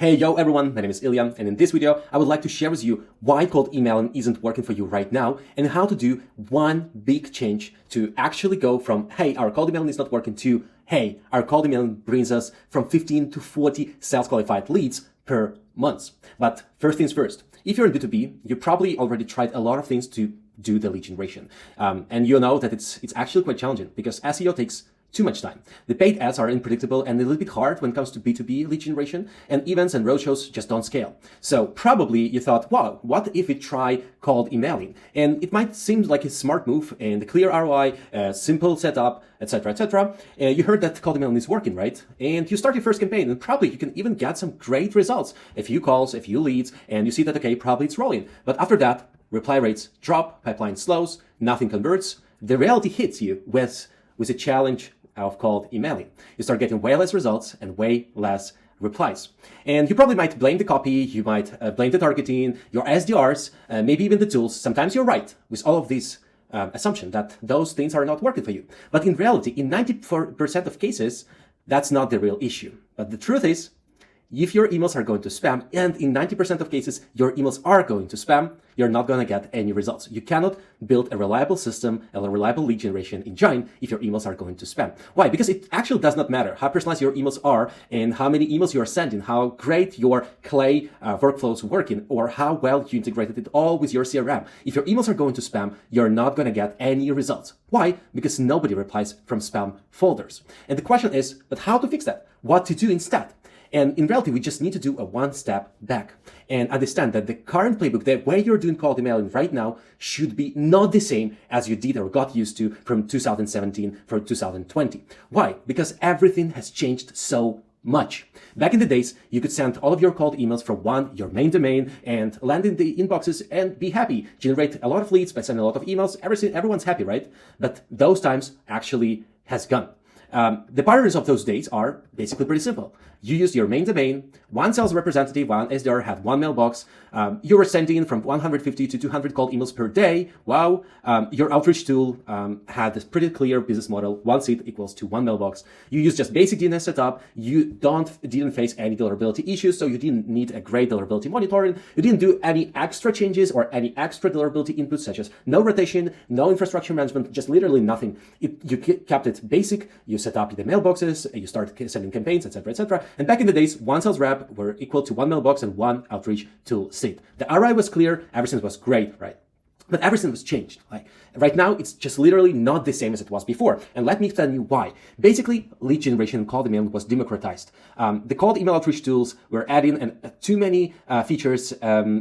Hey, yo everyone, my name is Ilya, and in this video, I would like to share with you why cold emailing isn't working for you right now and how to do one big change to actually go from, hey, our cold emailing is not working to, hey, our cold emailing brings us from 15 to 40 sales qualified leads per month. But first things first, if you're in B2B, you probably already tried a lot of things to do the lead generation. And you know that it's actually quite challenging because SEO takes too much time. The paid ads are unpredictable and a little bit hard when it comes to B2B lead generation, and events and roadshows just don't scale. So probably you thought, wow, what if we try cold emailing? And it might seem like a smart move and a clear ROI, simple setup, etc., etc. You heard that cold emailing is working, right? And you start your first campaign and probably you can even get some great results. A few calls, a few leads, and you see that, okay, probably it's rolling. But after that, reply rates drop, pipeline slows, nothing converts. The reality hits you with a challenge of cold emailing. You start getting way less results and way less replies. And you probably might blame the copy, you might blame the targeting, your SDRs, maybe even the tools. Sometimes you're right with all of these assumptions that those things are not working for you. But in reality, in 94% of cases, that's not the real issue. But the truth is, if your emails are going to spam, and in 90% of cases, your emails are going to spam, you're not going to get any results. You cannot build a reliable system, a reliable lead generation engine if your emails are going to spam. Why? Because it actually does not matter how personalized your emails are and how many emails you are sending, how great your clay workflows working, or how well you integrated it all with your CRM. If your emails are going to spam, you're not going to get any results. Why? Because nobody replies from spam folders. And the question is, but how to fix that? What to do instead? And in reality, we just need to do a one step back and understand that the current playbook, the way you're doing cold emailing right now, should be not the same as you did or got used to from 2017 for 2020. Why? Because everything has changed so much. Back in the days, you could send all of your cold emails from your main domain and land in the inboxes and be happy, generate a lot of leads by sending a lot of emails. Everyone's happy, right? But those times actually has gone. The patterns of those days are basically pretty simple. You use your main domain, one sales representative, one SDR had one mailbox. You were sending from 150 to 200 cold emails per day. Wow. Your outreach tool had this pretty clear business model. One seat equals to one mailbox. You use just basic DNS setup. You didn't face any deliverability issues, so you didn't need a great deliverability monitoring. You didn't do any extra changes or any extra deliverability inputs, such as no rotation, no infrastructure management, just literally nothing. You kept it basic. You set up the mailboxes, you start sending campaigns, etc., etc. And back in the days, one sales rep were equal to one mailbox and one outreach tool seat. The ROI was clear, everything was great, right? But everything was changed. Like right now, it's just literally not the same as it was before. And let me tell you why. Basically, lead generation and cold emailing was democratized. The cold email outreach tools were adding too many features.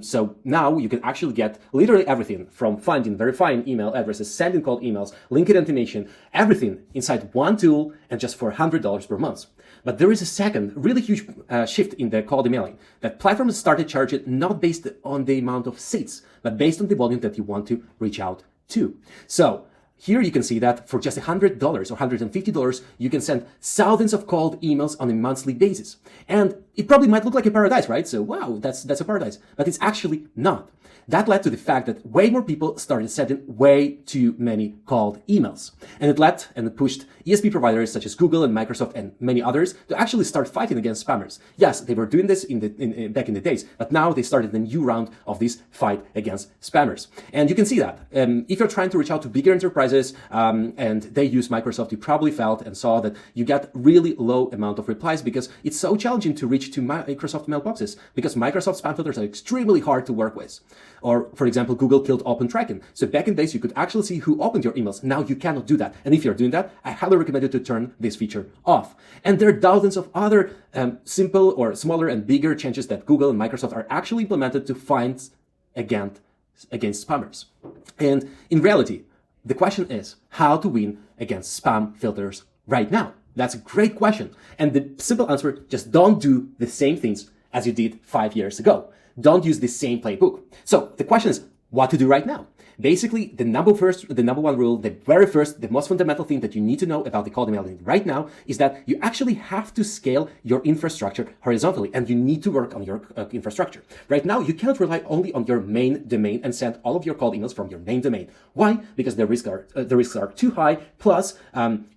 So now you can actually get literally everything from finding, verifying email addresses, sending cold emails, LinkedIn automation, everything inside one tool and just for $100 per month. But there is a second really huge shift in the cold emailing that platforms started charging not based on the amount of seats, but based on the volume that you want to reach out to. So here you can see that for just $100 or $150, you can send thousands of cold emails on a monthly basis. And it probably might look like a paradise, right? So wow, that's a paradise, but it's actually not. That led to the fact that way more people started sending way too many cold emails. And it pushed ESP providers such as Google and Microsoft and many others to actually start fighting against spammers. Yes, they were doing this back in the days, but now they started a new round of this fight against spammers. And you can see that. If you're trying to reach out to bigger enterprises and they use Microsoft, you probably felt and saw that you get really low amount of replies because it's so challenging to reach to Microsoft mailboxes because Microsoft spam filters are extremely hard to work with. Or, for example, Google killed open tracking. So back in the days, you could actually see who opened your emails. Now you cannot do that. And if you're doing that, I highly recommend you to turn this feature off. And there are thousands of other simple or smaller and bigger changes that Google and Microsoft are actually implemented to fight against spammers. And in reality, the question is how to win against spam filters right now. That's a great question. And the simple answer, just don't do the same things as you did 5 years ago. Don't use the same playbook. So the question is what to do right now. Basically, the number one rule, the most fundamental thing that you need to know about the cold emailing right now is that you actually have to scale your infrastructure horizontally, and you need to work on your infrastructure. Right now, you cannot rely only on your main domain and send all of your cold emails from your main domain. Why? Because the risks are too high. Plus,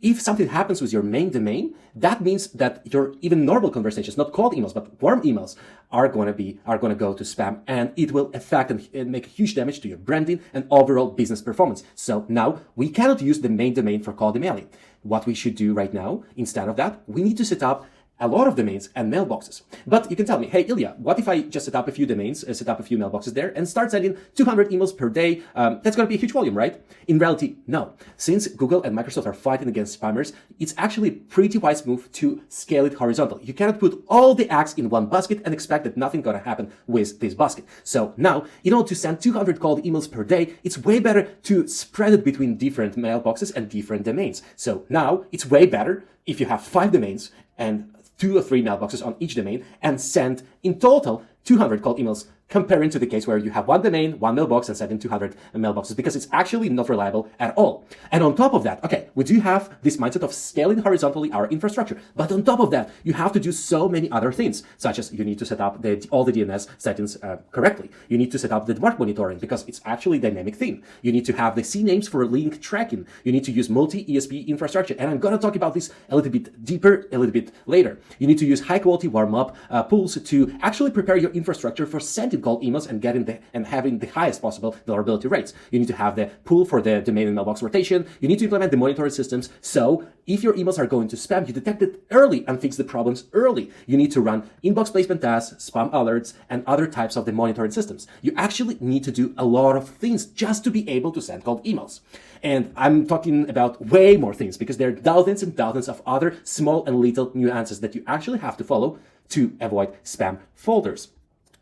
if something happens with your main domain, that means that your even normal conversations, not cold emails, but warm emails, are going to go to spam, and it will affect and make huge damage to your branding and overall business performance. So now we cannot use the main domain for cold emailing. What we should do right now, instead of that, we need to set up a lot of domains and mailboxes. But you can tell me, hey, Ilya, what if I just set up a few domains, set up a few mailboxes there, and start sending 200 emails per day? That's going to be a huge volume, right? In reality, no. Since Google and Microsoft are fighting against spammers, it's actually a pretty wise move to scale it horizontally. You cannot put all the eggs in one basket and expect that nothing's going to happen with this basket. So now, in order to send 200 cold emails per day, it's way better to spread it between different mailboxes and different domains. So now, it's way better if you have 5 domains and 2 or 3 mailboxes on each domain and send in total 200 cold emails, comparing to the case where you have 1 domain, 1 mailbox, and sending 200 mailboxes, because it's actually not reliable at all. And on top of that, okay, we do have this mindset of scaling horizontally our infrastructure, but on top of that, you have to do so many other things, such as you need to set up all the DNS settings correctly. You need to set up the DMARC monitoring, because it's actually a dynamic thing. You need to have the CNAMEs for link tracking. You need to use multi-ESP infrastructure, and I'm going to talk about this a little bit deeper a little bit later. You need to use high-quality warm-up pools to actually prepare your infrastructure for sending cold emails and having the highest possible deliverability rates. You need to have the pool for the domain and mailbox rotation. You need to implement the monitoring systems. So if your emails are going to spam, you detect it early and fix the problems early. You need to run inbox placement tests, spam alerts, and other types of the monitoring systems. You actually need to do a lot of things just to be able to send cold emails. And I'm talking about way more things, because there are dozens and dozens of other small and little nuances that you actually have to follow to avoid spam folders.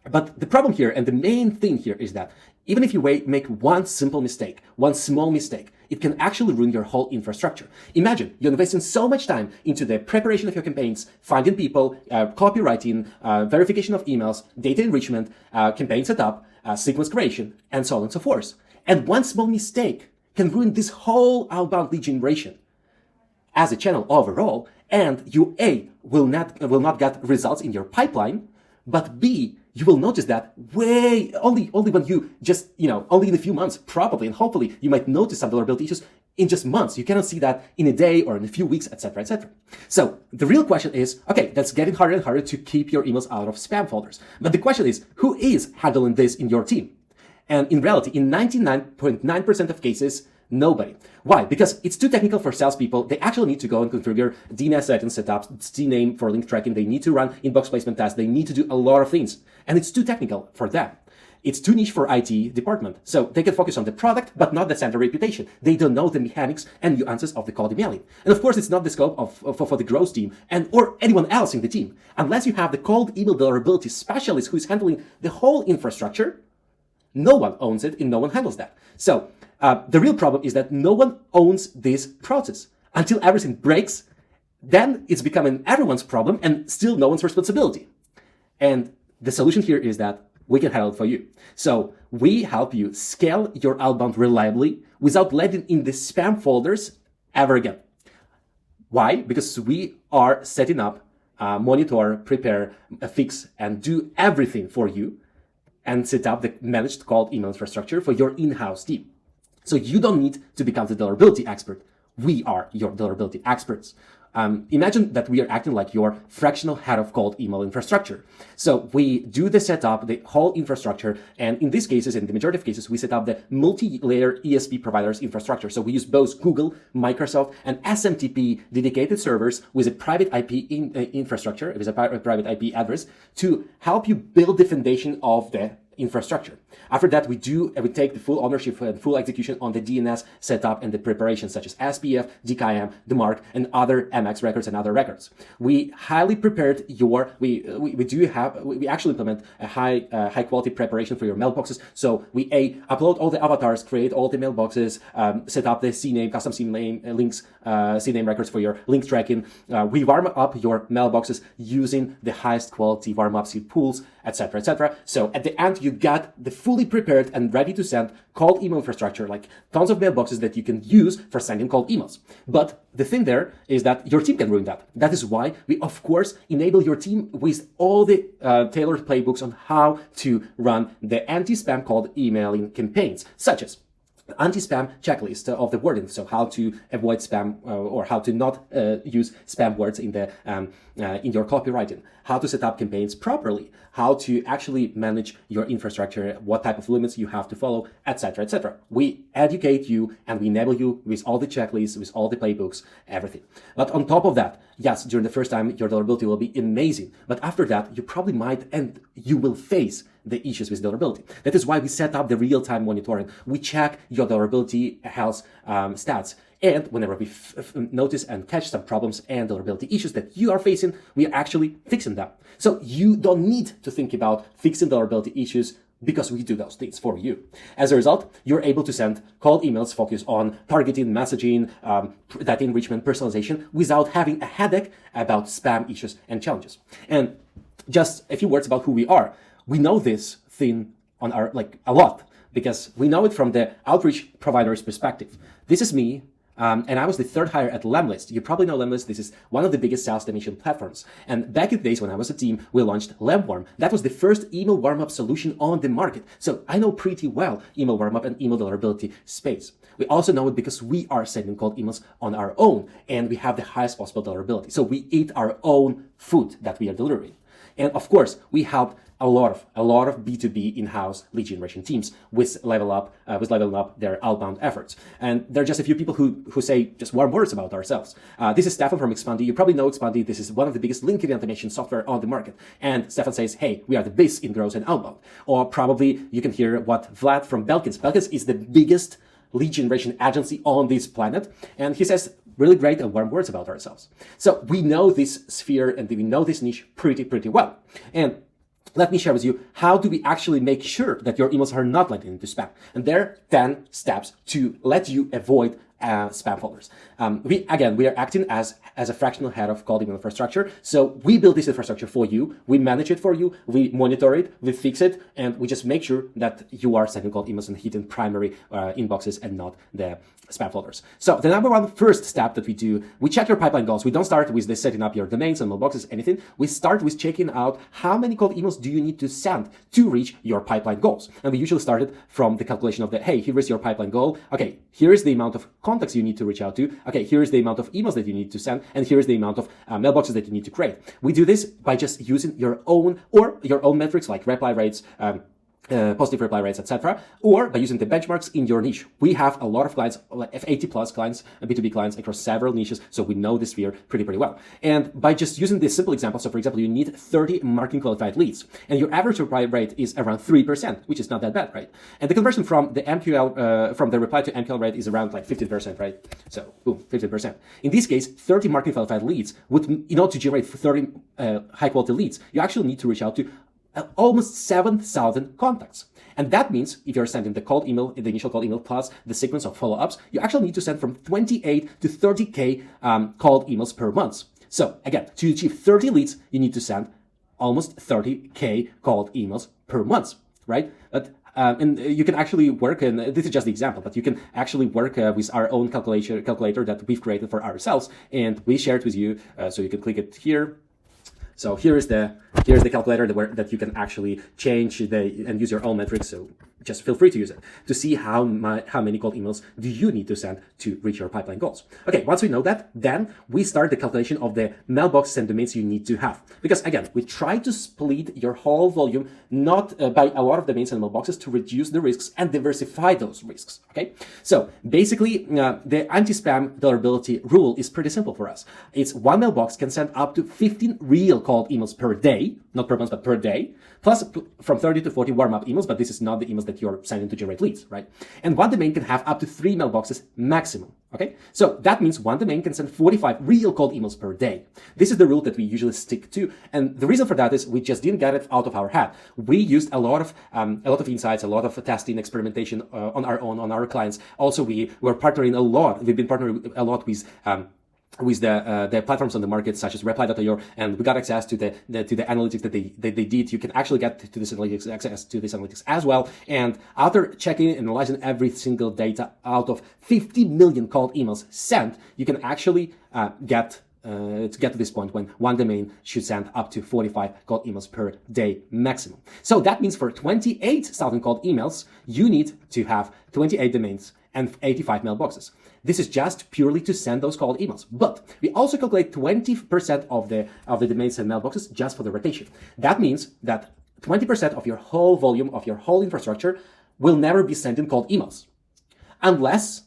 But the problem here, and the main thing here, is that even if you make one simple mistake, one small mistake, it can actually ruin your whole infrastructure. Imagine you're investing so much time into the preparation of your campaigns, finding people, copywriting, verification of emails, data enrichment, campaign setup, sequence creation, and so on and so forth. And one small mistake can ruin this whole outbound lead generation as a channel overall, and you will not get results in your pipeline, but B, you will notice that only when you just, only in a few months, probably, and hopefully you might notice some deliverability issues in just months. You cannot see that in a day or in a few weeks, etc., etc. So the real question is, okay, that's getting harder and harder to keep your emails out of spam folders. But the question is, who is handling this in your team? And in reality, in 99.9% of cases, nobody. Why? Because it's too technical for salespeople. They actually need to go and configure DNS settings, setups, CNAME for link tracking. They need to run inbox placement tests. They need to do a lot of things. And it's too technical for them. It's too niche for IT department. So they can focus on the product, but not the center reputation. They don't know the mechanics and nuances of the cold emailing. And of course, it's not the scope for the growth team or anyone else in the team. Unless you have the cold email deliverability specialist who is handling the whole infrastructure, no one owns it and no one handles that. So the real problem is that no one owns this process. Until everything breaks, then it's becoming everyone's problem and still no one's responsibility. And the solution here is that we can handle it for you. So we help you scale your outbound reliably without letting in the spam folders ever again. Why? Because we are setting up, monitor, prepare, fix, and do everything for you, and set up the managed cold email infrastructure for your in-house team. So you don't need to become the deliverability expert. We are your deliverability experts. Imagine that we are acting like your fractional head of cold email infrastructure. So we do the setup, the whole infrastructure, and in these cases, in the majority of cases, we set up the multi-layer ESP providers infrastructure. So we use both Google, Microsoft, and SMTP dedicated servers with a private IP infrastructure, with a private IP address, to help you build the foundation of the infrastructure. After that, we take the full ownership and full execution on the DNS setup and the preparation, such as SPF, DKIM, DMARC, and other MX records and other records. We highly prepared we actually implement a high quality preparation for your mailboxes. So we upload all the avatars, create all the mailboxes, set up the CNAME, custom CNAME links, CNAME records for your link tracking. We warm up your mailboxes using the highest quality warm-up seed pools, etc., etc. So at the end, you got the fully prepared and ready to send cold email infrastructure, like tons of mailboxes that you can use for sending cold emails. But the thing there is that your team can ruin that. That is why we, of course, enable your team with all the tailored playbooks on how to run the anti-spam cold emailing campaigns, such as anti-spam checklist of the wording, so how to avoid spam or how to not use spam words in the in your copywriting, how to set up campaigns properly, how to actually manage your infrastructure, what type of limits you have to follow, etc., etc. We educate you and we enable you with all the checklists, with all the playbooks, everything. But on top of that, yes, during the first time your deliverability will be amazing, but after that you probably might and you will face the issues with deliverability. That is why we set up the real-time monitoring. We check your deliverability health stats. And whenever we notice and catch some problems and deliverability issues that you are facing, we are actually fixing them. So you don't need to think about fixing deliverability issues because we do those things for you. As a result, you're able to send cold emails focused on targeting, messaging, data enrichment, personalization without having a headache about spam issues and challenges. And just a few words about who we are. We know this thing on our, a lot, because we know it from the outreach provider's perspective. This is me, and I was the third hire at Lemlist. You probably know Lemlist. This is one of the biggest sales automation platforms. And back in the days when I was a team, we launched Lemwarm. That was the first email warm-up solution on the market. So I know pretty well email warm-up and email deliverability space. We also know it because we are sending cold emails on our own, and we have the highest possible deliverability. So we eat our own food that we are delivering. And of course, we help a lot of B2B in-house lead generation teams with leveling up their outbound efforts. And there are just a few people who say just warm words about ourselves. This is Stefan from Expandy. You probably know Expandy. This is one of the biggest LinkedIn automation software on the market. And Stefan says, hey, we are the best in growth and outbound. Or probably you can hear what Vlad from Belkins. Belkins is the biggest lead generation agency on this planet. And he says really great and warm words about ourselves. So we know this sphere and we know this niche pretty well. And let me share with you, how do we actually make sure that your emails are not landing into spam? And there are 10 steps to let you avoid spam folders. We are acting as a fractional head of cold email infrastructure. So we build this infrastructure for you. We manage it for you. We monitor it. We fix it. And we just make sure that you are sending cold emails and hitting primary inboxes and not the spam folders. So the number one first step that we do, we check your pipeline goals. We don't start with the setting up your domains and mailboxes, anything. We start with checking out how many cold emails do you need to send to reach your pipeline goals. And we usually started from the calculation of hey, here is your pipeline goal. Okay, here is the amount of contacts you need to reach out to. Okay, here is the amount of emails that you need to send. And here is the amount of mailboxes that you need to create. We do this by just using your own metrics like reply rates, positive reply rates, etc., or by using the benchmarks in your niche. We have a lot of clients, like 80 plus clients, B2B clients across several niches, so we know this sphere pretty well. And by just using this simple example, so for example, you need 30 marketing qualified leads, and your average reply rate is around 3%, which is not that bad, right? And the conversion from the MQL, from the reply to MQL rate is around 15%, right? So, boom, 15%. In this case, 30 marketing qualified leads would, to generate 30 high quality leads, you actually need to reach out to almost 7,000 contacts. And that means if you're sending the cold email, the initial cold email plus the sequence of follow-ups, you actually need to send from 28 to 30K cold emails per month. So again, to achieve 30 leads, you need to send almost 30K cold emails per month, right? But and you can actually work, and this is just the example, but you can actually work with our own calculator that we've created for ourselves, and we share it with you, so you can click it here. So here's the calculator that you can actually change and use your own metrics. So just feel free to use it to see how many cold emails do you need to send to reach your pipeline goals. Okay, once we know that, then we start the calculation of the mailboxes and domains you need to have. Because again, we try to split your whole volume, not by a lot of domains and mailboxes, to reduce the risks and diversify those risks. Okay, so basically the anti-spam deliverability rule is pretty simple for us. It's one mailbox can send up to 15 real cold emails per day, not per month, but per day, plus from 30 to 40 warm-up emails, but this is not the emails that you're sending to generate leads, right? And one domain can have up to 3 mailboxes maximum, okay? So that means one domain can send 45 real cold emails per day. This is the rule that we usually stick to, and the reason for that is we just didn't get it out of our head. We used a lot of insights, a lot of testing, experimentation on our own, on our clients. Also, we were partnering a lot. We've been partnering a lot with the platforms on the market such as reply.io, and we got access to the analytics that they did. You can actually get to this analytics, access to this analytics as well. And after checking and analyzing every single data out of 50 million cold emails sent, you can actually get to get to this point when one domain should send up to 45 cold emails per day maximum. So that means for 28,000 cold emails, you need to have 28 domains and 85 mailboxes. This is just purely to send those cold emails. But we also calculate 20% of the domains and mailboxes just for the rotation. That means that 20% of your whole volume of your whole infrastructure will never be sending cold emails, unless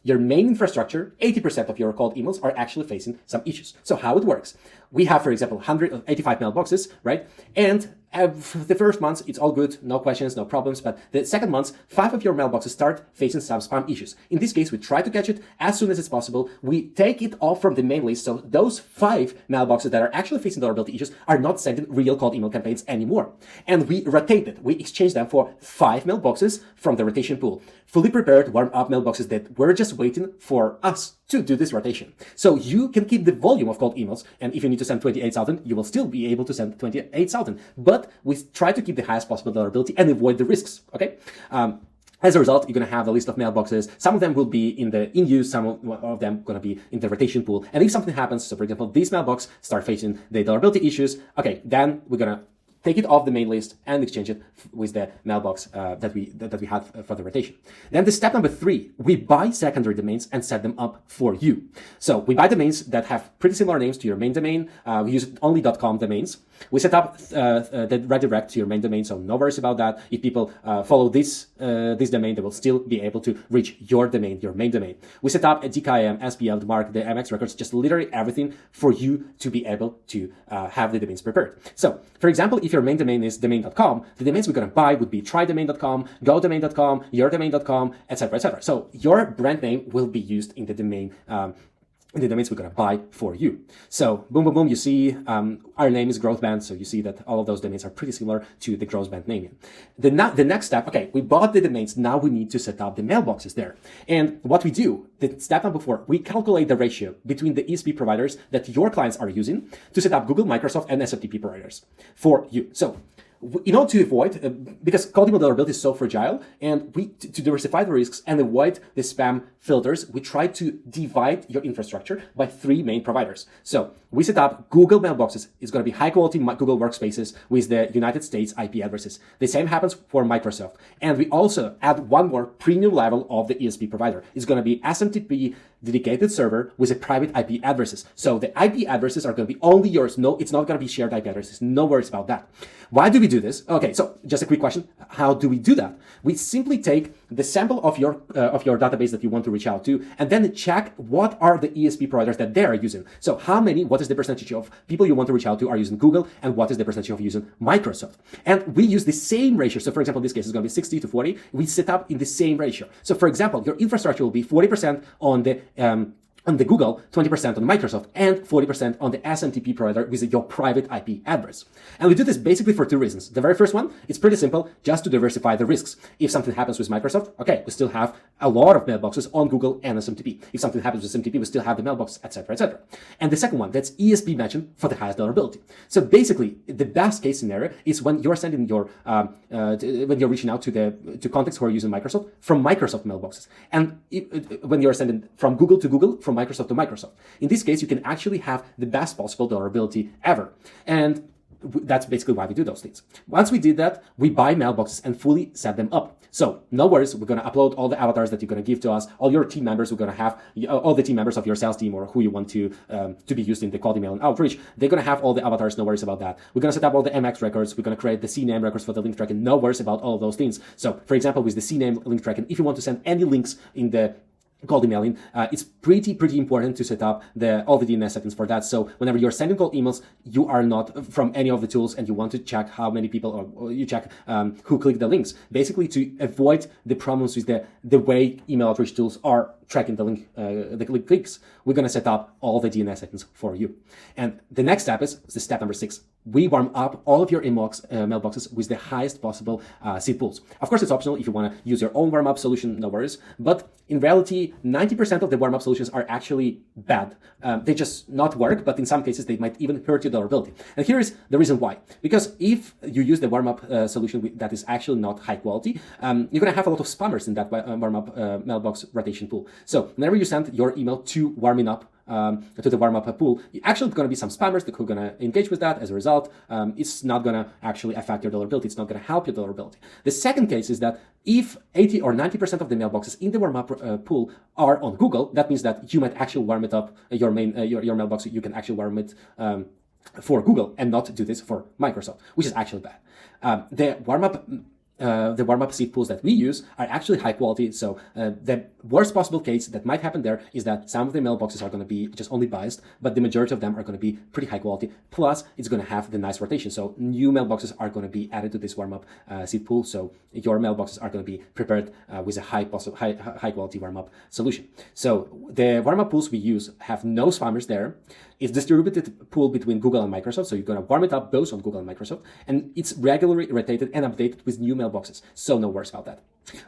your main infrastructure, 80% of your cold emails are actually facing some issues. So how it works? We have, for example, 185 mailboxes, right? And the first month, it's all good, no questions, no problems. But the second month, 5 of your mailboxes start facing some spam issues. In this case, we try to catch it as soon as it's possible. We take it off from the main list. So those 5 mailboxes that are actually facing vulnerability issues are not sending real cold email campaigns anymore. And we rotate it. We exchange them for 5 mailboxes from the rotation pool. Fully prepared, warm up mailboxes that were just waiting for us to do this rotation. So you can keep the volume of cold emails, and if you need to send 28,000, you will still be able to send 28,000. But we try to keep the highest possible vulnerability and avoid the risks, okay? As a result, you're going to have a list of mailboxes. Some of them will be in use, some of them going to be in the rotation pool. And if something happens, so for example, this mailbox start facing the vulnerability issues, okay, then we're going to take it off the main list and exchange it with the mailbox that we had for the rotation. Then the step number 3, we buy secondary domains and set them up for you. So we buy domains that have pretty similar names to your main domain. We use only .com domains. We set up the redirect to your main domain, so no worries about that. If people follow this domain, they will still be able to reach your domain, your main domain. We set up a DKIM, SPL, the mark, the MX records, just literally everything for you to be able to have the domains prepared. So, for example, if your main domain is domain.com, the domains we're going to buy would be trydomain.com, godomain.com, yourdomain.com, etc., etc. So your brand name will be used in the domain the domains we're going to buy for you. So boom, boom, boom, you see our name is Growth Band, so you see that all of those domains are pretty similar to the Growth Band naming. The next step, okay, we bought the domains, now we need to set up the mailboxes there. And what we do, the step number 4, we calculate the ratio between the ESP providers that your clients are using to set up Google, Microsoft, and SFTP providers for you. So in order to avoid, because cold email deliverability is so fragile, and to diversify the risks and avoid the spam filters, we try to divide your infrastructure by 3 main providers. So we set up Google mailboxes. It's going to be high quality Google workspaces with the United States IP addresses. The same happens for Microsoft. And we also add one more premium level of the ESP provider. It's going to be SMTP dedicated server with a private IP addresses. So the IP addresses are going to be only yours. No, it's not going to be shared IP addresses. No worries about that. Why do we do this? Okay, so just a quick question. How do we do that? We simply take the sample of your database that you want to reach out to, and then check what are the ESP providers that they are using. So what is the percentage of people you want to reach out to are using Google, and what is the percentage of using Microsoft? And we use the same ratio. So for example, in this case, it's going to be 60 to 40. We set up in the same ratio. So for example, your infrastructure will be 40% on the Google, 20% on Microsoft, and 40% on the SMTP provider with your private IP address. And we do this basically for 2 reasons. The very first one, it's pretty simple, just to diversify the risks. If something happens with Microsoft, okay, we still have a lot of mailboxes on Google and SMTP. If something happens with SMTP, we still have the mailbox, etc., etc. And the second one, that's ESP matching for the highest vulnerability. So basically, the best case scenario is when you're sending when you're reaching out to contacts who are using Microsoft from Microsoft mailboxes, and when you're sending from Google to Google, from Microsoft to Microsoft. In this case, you can actually have the best possible vulnerability ever. And that's basically why we do those things. Once we did that, we buy mailboxes and fully set them up. So no worries, we're going to upload all the avatars that you're going to give to us. All your team members, we're going to have all the team members of your sales team or who you want to be used in the cold email and outreach. They're going to have all the avatars, no worries about that. We're going to set up all the MX records. We're going to create the CNAME records for the link tracking. No worries about all of those things. So for example, with the CNAME link tracking, if you want to send any links in the cold emailing, it's pretty important to set up all the DNS settings for that. So whenever you're sending cold emails, you are not from any of the tools, and you want to check how many people, or you check who clicked the links, basically to avoid the problems with the way email outreach tools are tracking the link clicks. We're going to set up all the DNS settings for you. And the next step is step number 6. We warm up all of your mailboxes with the highest possible seed pools. Of course, it's optional if you want to use your own warm-up solution, no worries. But in reality, 90% of the warm-up solutions are actually bad. They just not work, but in some cases, they might even hurt your durability. And here is the reason why. Because if you use the warm-up solution that is actually not high quality, you're going to have a lot of spammers in that warm-up mailbox rotation pool. So whenever you send your email to warming up to the warm-up pool, actually going to be some spammers who are going to engage with that. As a result, it's not going to actually affect your deliverability. It's not going to help your deliverability. The second case is that if 80 or 90% of the mailboxes in the warm-up pool are on Google, that means that you might actually warm it up, your mailbox. You can actually warm it for Google and not do this for Microsoft, which is actually bad. The warm-up seed pools that we use are actually high quality. So the worst possible case that might happen there is that some of the mailboxes are going to be just only biased, but the majority of them are going to be pretty high quality. Plus, it's going to have the nice rotation. So new mailboxes are going to be added to this warm-up seed pool. So your mailboxes are going to be prepared with a high quality warm-up solution. So the warm-up pools we use have no spammers there. It's distributed pool between Google and Microsoft. So you're going to warm it up both on Google and Microsoft, and it's regularly rotated and updated with new mailboxes. So no worries about that.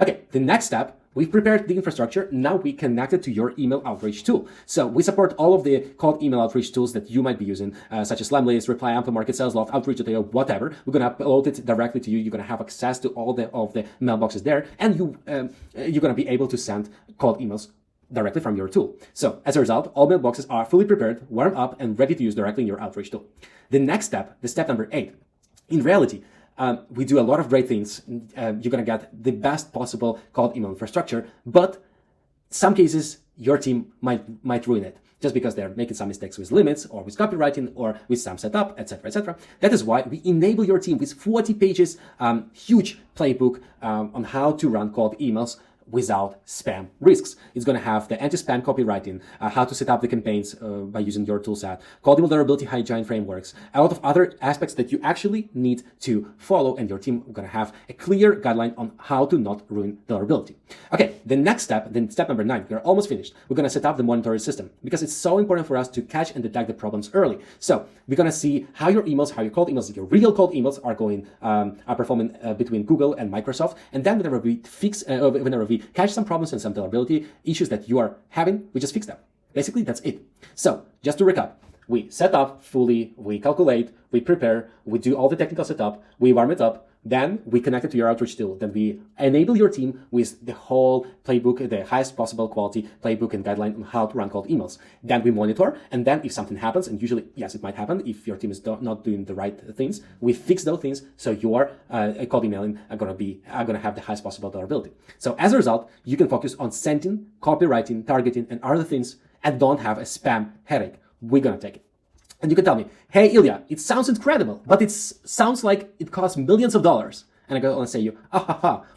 Okay, the next step, we've prepared the infrastructure. Now we connect it to your email outreach tool. So we support all of the cold email outreach tools that you might be using, such as Lemlist, Reply, Ample Market, SalesLoft, Outreach.io, whatever. We're going to upload it directly to you. You're going to have access to all of the mailboxes there, and you're going to be able to send cold emails directly from your tool. So as a result, all mailboxes are fully prepared, warmed up, and ready to use directly in your outreach tool. The next step, the step number 8, in reality, we do a lot of great things. You're going to get the best possible cold email infrastructure, but some cases your team might ruin it just because they're making some mistakes with limits or with copywriting or with some setup, etc., etc. That is why we enable your team with 40 pages, huge playbook on how to run cold emails without spam risks. It's going to have the anti-spam copywriting, how to set up the campaigns by using your toolset, cold email deliverability hygiene frameworks, a lot of other aspects that you actually need to follow, and your team are going to have a clear guideline on how to not ruin deliverability. Okay, the next step, then step number 9, we're almost finished. We're going to set up the monitoring system because it's so important for us to catch and detect the problems early. So we're going to see how your emails, how your cold emails, your real cold emails are going, are performing between Google and Microsoft. And then whenever we catch some problems and some deliverability issues that you are having, we just fix them. Basically, that's it. So just to recap, we set up fully, we calculate, we prepare, we do all the technical setup, we warm it up, then we connect it to your outreach tool. Then we enable your team with the whole playbook, the highest possible quality playbook and guideline on how to run cold emails. Then we monitor, and then if something happens, and usually, yes, it might happen if your team is not doing the right things, we fix those things so your cold emailing are going to have the highest possible deliverability. So as a result, you can focus on sending, copywriting, targeting, and other things, and don't have a spam headache. We're going to take it. And you can tell me, hey, Ilya, it sounds incredible, but it sounds like it costs millions of dollars. And I go and say you,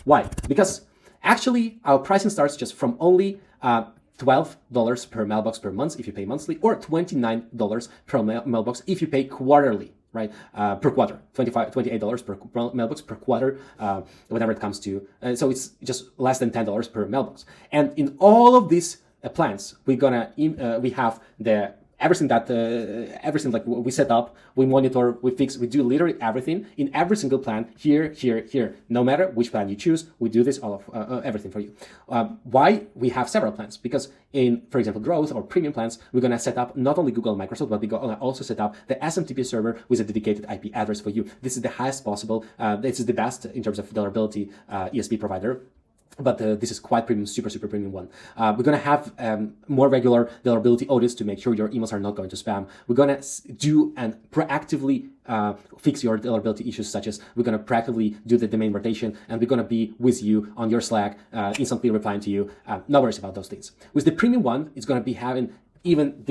why? Because actually our pricing starts just from only $12 per mailbox per month if you pay monthly, or $29 per mailbox if you pay quarterly, right? Per quarter, $28 per mailbox per quarter, whatever it comes to. So it's just less than $10 per mailbox. And in all of these plans, we have the everything like we set up, we monitor, we fix, we do literally everything in every single plan here. No matter which plan you choose, we do this all of everything for you. Why we have several plans? Because in, for example, growth or premium plans, we're going to set up not only Google and Microsoft, but we're going to also set up the SMTP server with a dedicated IP address for you. This is the highest possible. This is the best in terms of deliverability ESP provider. But this is quite premium, super premium one. We're going to have more regular deliverability audits to make sure your emails are not going to spam. We're going to do and proactively fix your deliverability issues, such as we're going to proactively do the domain rotation, and we're going to be with you on your Slack, instantly replying to you. No worries about those things. With the premium one, it's going to be having even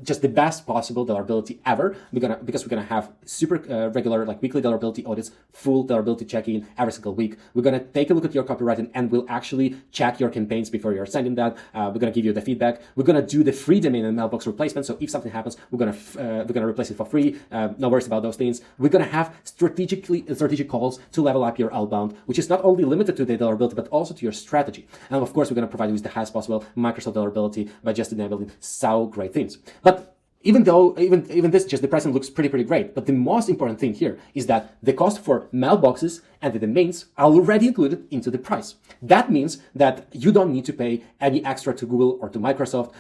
just the best possible deliverability ever. Because we're gonna have super regular, like weekly deliverability audits, full deliverability checking every single week. We're gonna take a look at your copywriting, and we'll actually check your campaigns before you're sending that. We're gonna give you the feedback. We're gonna do the free domain and mailbox replacement. So if something happens, we're gonna replace it for free. No worries about those things. We're gonna have strategic calls to level up your outbound, which is not only limited to the deliverability but also to your strategy. And of course, we're gonna provide you with the highest possible Microsoft deliverability by just enabling so great things. But even this, just the pricing looks pretty great. But the most important thing here is that the cost for mailboxes and the domains are already included into the price. That means that you don't need to pay any extra to Google or to Microsoft,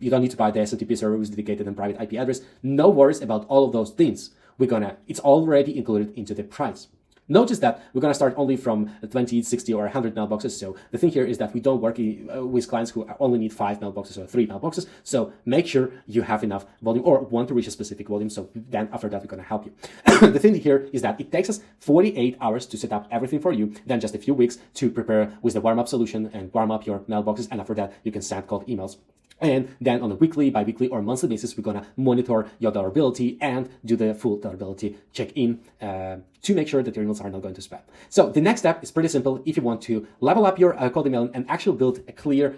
you don't need to buy the SMTP server with dedicated and private IP address. No worries about all of those things. It's already included into the price. Notice that we're going to start only from 20, 60, or 100 mailboxes. So the thing here is that we don't work with clients who only need 5 mailboxes or 3 mailboxes. So make sure you have enough volume or want to reach a specific volume. So then after that, we're going to help you. The thing here is that it takes us 48 hours to set up everything for you, then just a few weeks to prepare with the warm-up solution and warm up your mailboxes. And after that, you can send cold emails. And then on a weekly, bi-weekly, or monthly basis, we're going to monitor your deliverability and do the full deliverability check-in to make sure that your emails are not going to spam. So the next step is pretty simple. If you want to level up your cold emailing and actually build a clear,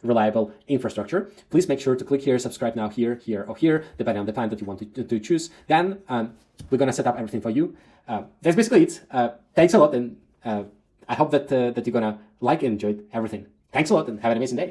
reliable infrastructure, please make sure to click here, subscribe now, here, or here, depending on the plan that you want to choose. Then we're going to set up everything for you. That's basically it. Thanks a lot, and I hope that you're going to like and enjoy everything. Thanks a lot, and have an amazing day.